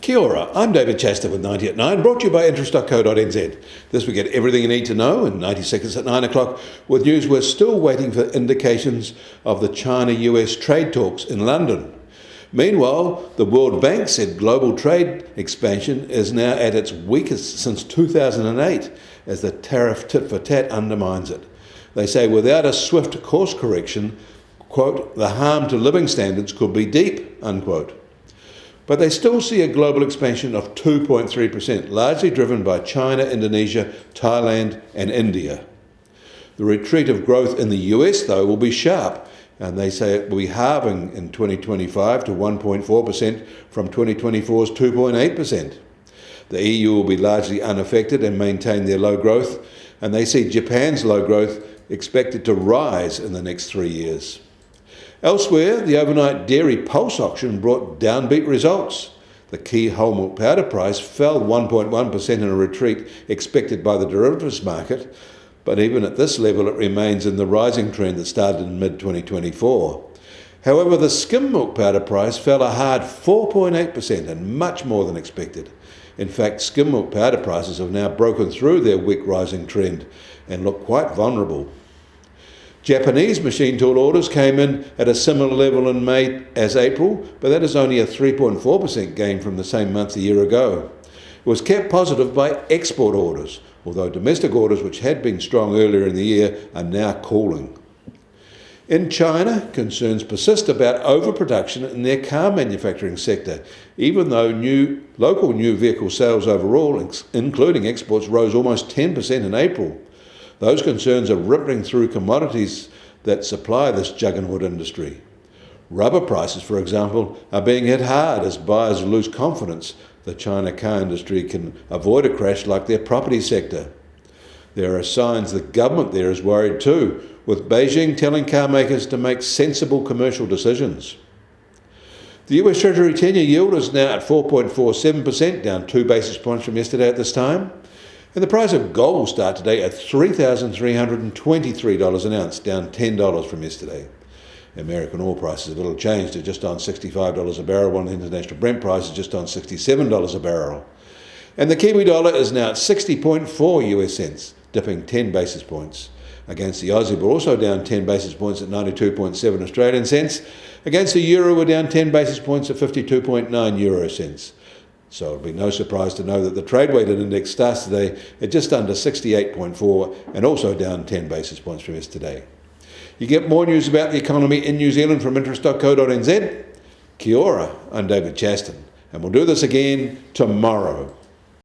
Kia ora, I'm David Chester with 90 at 9, brought to you by interest.co.nz. This week, get everything you need to know in 90 seconds at 9 o'clock with news we're still waiting for indications of the China-US trade talks in London. Meanwhile, the World Bank said global trade expansion is now at its weakest since 2008 as the tariff tit-for-tat undermines it. They say without a swift course correction, quote, the harm to living standards could be deep, unquote. But they still see a global expansion of 2.3%, largely driven by China, Indonesia, Thailand and India. The retreat of growth in the US, though, will be sharp, and they say it will be halving in 2025 to 1.4% from 2024's 2.8%. The EU will be largely unaffected and maintain their low growth, and they see Japan's low growth expected to rise in the next 3 years. Elsewhere, the overnight dairy pulse auction brought downbeat results. The key whole milk powder price fell 1.1% in a retreat expected by the derivatives market, but even at this level it remains in the rising trend that started in mid-2024. However, the skim milk powder price fell a hard 4.8% and much more than expected. In fact, skim milk powder prices have now broken through their weak rising trend and look quite vulnerable. Japanese machine tool orders came in at a similar level in May as April, but that is only a 3.4% gain from the same month a year ago. It was kept positive by export orders, although domestic orders, which had been strong earlier in the year, are now cooling. In China, concerns persist about overproduction in their car manufacturing sector, even though local new vehicle sales overall, including exports, rose almost 10% in April. Those concerns are rippling through commodities that supply this juggernaut industry. Rubber prices, for example, are being hit hard as buyers lose confidence the China car industry can avoid a crash like their property sector. There are signs the government there is worried too, with Beijing telling car makers to make sensible commercial decisions. The US Treasury 10-year yield is now at 4.47%, down 2 basis points from yesterday at this time. And the price of gold will start today at $3,323 an ounce, down $10 from yesterday. American oil prices have little changed at just on $65 a barrel, while the international Brent price is just on $67 a barrel. And the Kiwi dollar is now at 60.4 US cents, dipping 10 basis points. Against the Aussie, we're also down 10 basis points at 92.7 Australian cents. Against the euro, we're down 10 basis points at 52.9 euro cents. So it'll be no surprise to know that the trade-weighted index starts today at just under 68.4 and also down 10 basis points from yesterday. You get more news about the economy in New Zealand from interest.co.nz. Kia ora, I'm David Chaston, and we'll do this again tomorrow.